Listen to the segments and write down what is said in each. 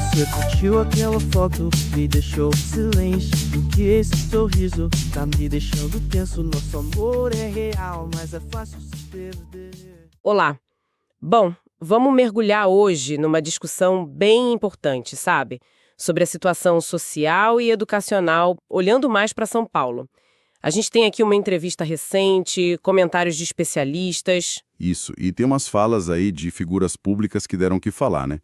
Você curtiu aquela foto, me deixou silêncio. Porque esse sorriso tá me deixando tenso. Nosso amor é real, mas é fácil se perder. Olá. Bom, vamos mergulhar hoje numa discussão bem importante, sabe? Sobre a situação social e educacional, olhando mais para São Paulo. A gente tem aqui uma entrevista recente, comentários de especialistas. Isso, e tem umas falas aí de figuras públicas que deram o que falar, né?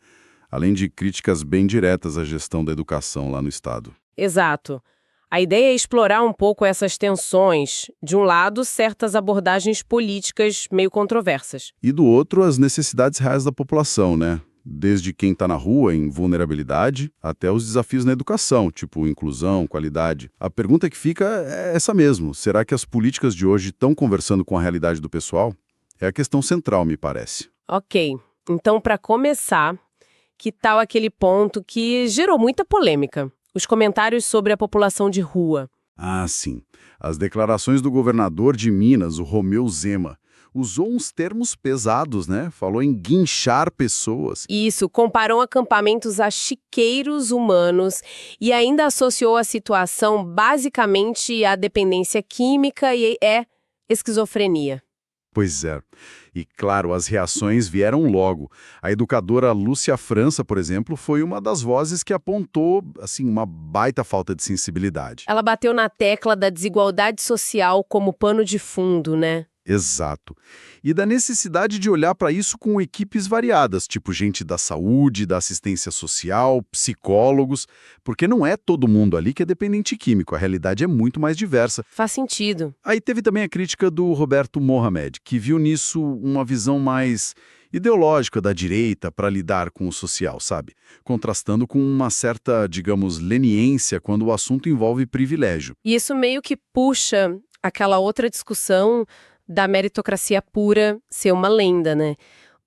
Além de críticas bem diretas à gestão da educação lá no estado. Exato. A ideia é explorar um pouco essas tensões. De um lado, certas abordagens políticas meio controversas. E do outro, as necessidades reais da população, né? Desde quem está na rua, em vulnerabilidade, até os desafios na educação, tipo inclusão, qualidade. A pergunta que fica é essa mesmo. Será que as políticas de hoje estão conversando com a realidade do pessoal? É a questão central, me parece. Ok. Então, para começar, que tal aquele ponto que gerou muita polêmica? Os comentários sobre a população de rua. Ah, sim. As declarações do governador de Minas, o Romeu Zema, usou uns termos pesados, né? Falou em guinchar pessoas. Isso, comparou acampamentos a chiqueiros humanos e ainda associou a situação basicamente à dependência química e esquizofrenia. Pois é. E, claro, as reações vieram logo. A educadora Lúcia França, por exemplo, foi uma das vozes que apontou, assim, uma baita falta de sensibilidade. Ela bateu na tecla da desigualdade social como pano de fundo, né? Exato. E da necessidade de olhar para isso com equipes variadas, tipo gente da saúde, da assistência social, psicólogos, porque não é todo mundo ali que é dependente químico, a realidade é muito mais diversa. Faz sentido. Aí teve também a crítica do Roberto Mohamed, que viu nisso uma visão mais ideológica da direita para lidar com o social, sabe? Contrastando com uma certa, digamos, leniência quando o assunto envolve privilégio. E isso meio que puxa aquela outra discussão da meritocracia pura ser uma lenda, né?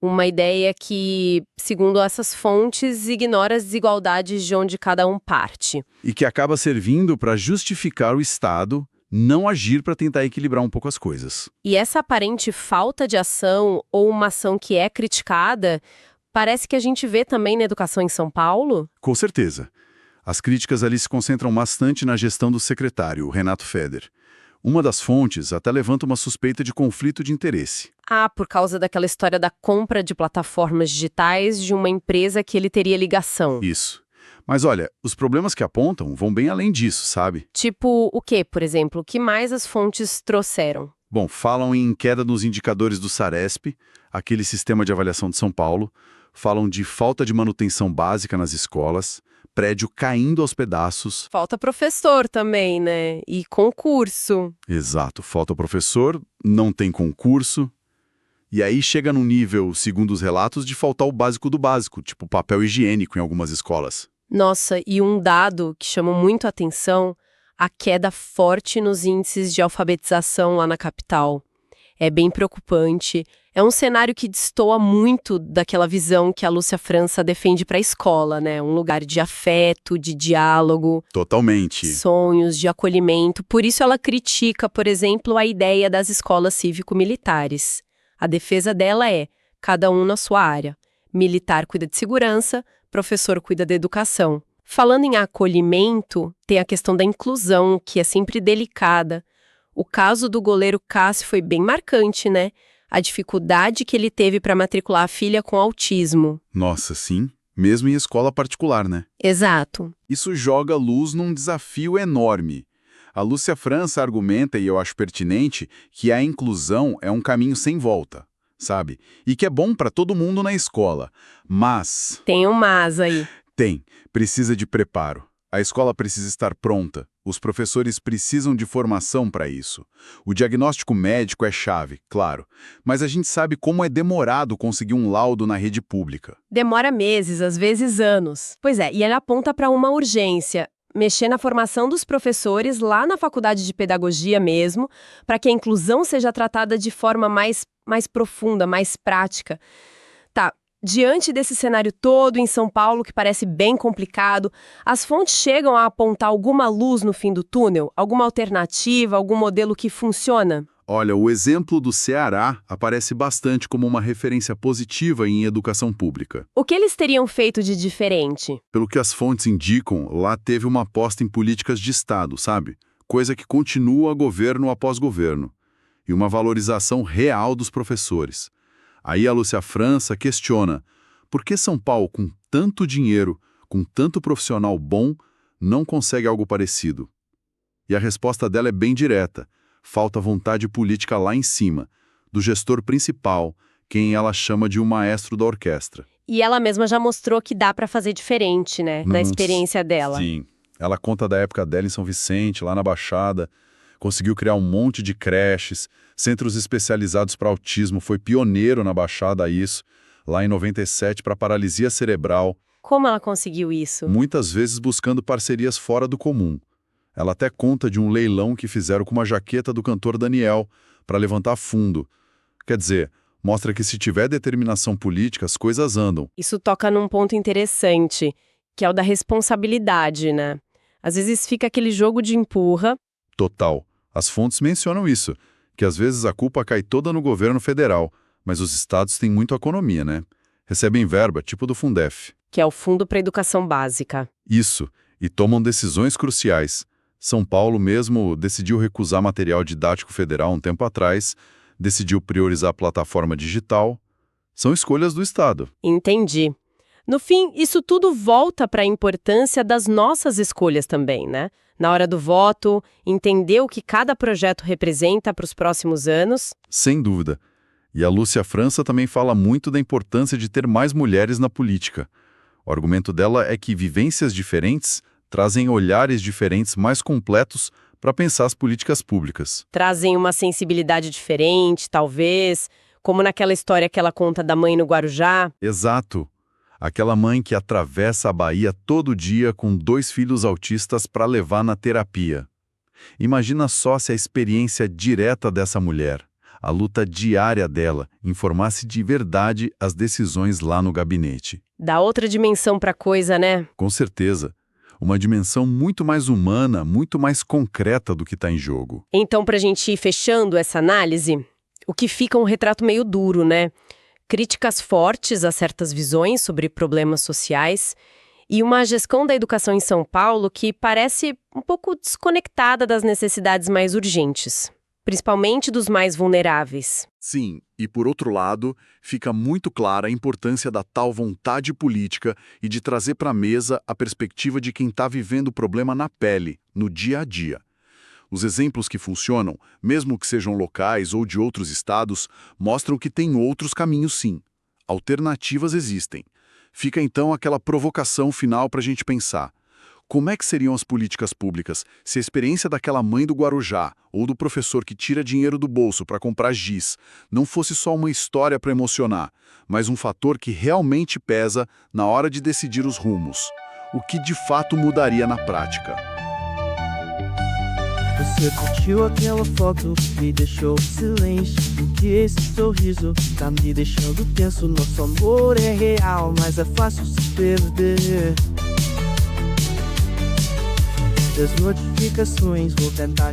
Uma ideia que, segundo essas fontes, ignora as desigualdades de onde cada um parte. E que acaba servindo para justificar o Estado não agir para tentar equilibrar um pouco as coisas. E essa aparente falta de ação ou uma ação que é criticada, parece que a gente vê também na educação em São Paulo? Com certeza. As críticas ali se concentram bastante na gestão do secretário, o Renato Feder. Uma das fontes até levanta uma suspeita de conflito de interesse. Ah, por causa daquela história da compra de plataformas digitais de uma empresa que ele teria ligação. Isso. Mas olha, os problemas que apontam vão bem além disso, sabe? Tipo, o quê, por exemplo? O que mais as fontes trouxeram? Bom, falam em queda nos indicadores do Saresp, aquele sistema de avaliação de São Paulo, falam de falta de manutenção básica nas escolas, prédio caindo aos pedaços. Falta professor também, né? E concurso. Exato, falta professor, não tem concurso. E aí chega num nível, segundo os relatos, de faltar o básico do básico, tipo papel higiênico em algumas escolas. Nossa, e um dado que chamou muito a atenção, a queda forte nos índices de alfabetização lá na capital. É bem preocupante. É um cenário que destoa muito daquela visão que a Lúcia França defende para a escola, né? Um lugar de afeto, de diálogo. Totalmente. Sonhos, de acolhimento. Por isso ela critica, por exemplo, a ideia das escolas cívico-militares. A defesa dela é, cada um na sua área. Militar cuida de segurança, professor cuida da educação. Falando em acolhimento, tem a questão da inclusão, que é sempre delicada. O caso do goleiro Cássio foi bem marcante, né? A dificuldade que ele teve para matricular a filha com autismo. Nossa, sim. Mesmo em escola particular, né? Exato. Isso joga luz num desafio enorme. A Lúcia França argumenta, e eu acho pertinente, que a inclusão é um caminho sem volta, sabe? E que é bom para todo mundo na escola. Mas... Tem um mas aí. Precisa de preparo. A escola precisa estar pronta. Os professores precisam de formação para isso. O diagnóstico médico é chave, claro, mas a gente sabe como é demorado conseguir um laudo na rede pública. Demora meses, às vezes anos. Pois é, e ele aponta para uma urgência. Mexer na formação dos professores lá na faculdade de pedagogia mesmo, para que a inclusão seja tratada de forma mais profunda, mais prática. Tá. Diante desse cenário todo em São Paulo, que parece bem complicado, as fontes chegam a apontar alguma luz no fim do túnel? Alguma alternativa, algum modelo que funciona? Olha, o exemplo do Ceará aparece bastante como uma referência positiva em educação pública. O que eles teriam feito de diferente? Pelo que as fontes indicam, lá teve uma aposta em políticas de Estado, sabe? Coisa que continua governo após governo. E uma valorização real dos professores. Aí a Lúcia França questiona, por que São Paulo, com tanto dinheiro, com tanto profissional bom, não consegue algo parecido? E a resposta dela é bem direta. Falta vontade política lá em cima, do gestor principal, quem ela chama de um maestro da orquestra. E ela mesma já mostrou que dá para fazer diferente, né? Na experiência dela. Sim. Ela conta da época dela em São Vicente, lá na Baixada. Conseguiu criar um monte de creches, centros especializados para autismo, foi pioneiro na Baixada a isso, lá em 97 para paralisia cerebral. Como ela conseguiu isso? Muitas vezes buscando parcerias fora do comum. Ela até conta de um leilão que fizeram com uma jaqueta do cantor Daniel, para levantar fundo. Quer dizer, mostra que se tiver determinação política, as coisas andam. Isso toca num ponto interessante, que é o da responsabilidade, né? Às vezes fica aquele jogo de empurra. Total. As fontes mencionam isso, que às vezes a culpa cai toda no governo federal, mas os estados têm muita autonomia, né? Recebem verba, tipo do Fundef. Que é o Fundo para a Educação Básica. Isso, e tomam decisões cruciais. São Paulo mesmo decidiu recusar material didático federal um tempo atrás, decidiu priorizar a plataforma digital. São escolhas do Estado. Entendi. No fim, isso tudo volta para a importância das nossas escolhas também, né? Na hora do voto, entender o que cada projeto representa para os próximos anos. Sem dúvida. E a Lúcia França também fala muito da importância de ter mais mulheres na política. O argumento dela é que vivências diferentes trazem olhares diferentes mais completos para pensar as políticas públicas. Trazem uma sensibilidade diferente, talvez, como naquela história que ela conta da mãe no Guarujá. Exato. Aquela mãe que atravessa a Bahia todo dia com 2 filhos autistas para levar na terapia. Imagina só se a experiência direta dessa mulher, a luta diária dela, informasse de verdade as decisões lá no gabinete. Dá outra dimensão para a coisa, né? Com certeza. Uma dimensão muito mais humana, muito mais concreta do que está em jogo. Então, para a gente ir fechando essa análise, o que fica um retrato meio duro, né? Críticas fortes a certas visões sobre problemas sociais e uma gestão da educação em São Paulo que parece um pouco desconectada das necessidades mais urgentes, principalmente dos mais vulneráveis. Sim, e por outro lado, fica muito clara a importância da tal vontade política e de trazer para a mesa a perspectiva de quem está vivendo o problema na pele, no dia a dia. Os exemplos que funcionam, mesmo que sejam locais ou de outros estados, mostram que tem outros caminhos sim. Alternativas existem. Fica então aquela provocação final para a gente pensar. Como é que seriam as políticas públicas se a experiência daquela mãe do Guarujá ou do professor que tira dinheiro do bolso para comprar giz não fosse só uma história para emocionar, mas um fator que realmente pesa na hora de decidir os rumos? O que de fato mudaria na prática? Você curtiu aquela foto, me deixou em silêncio. Porque esse sorriso tá me deixando tenso. Nosso amor é real, mas é fácil se perder. Das notificações vou tentar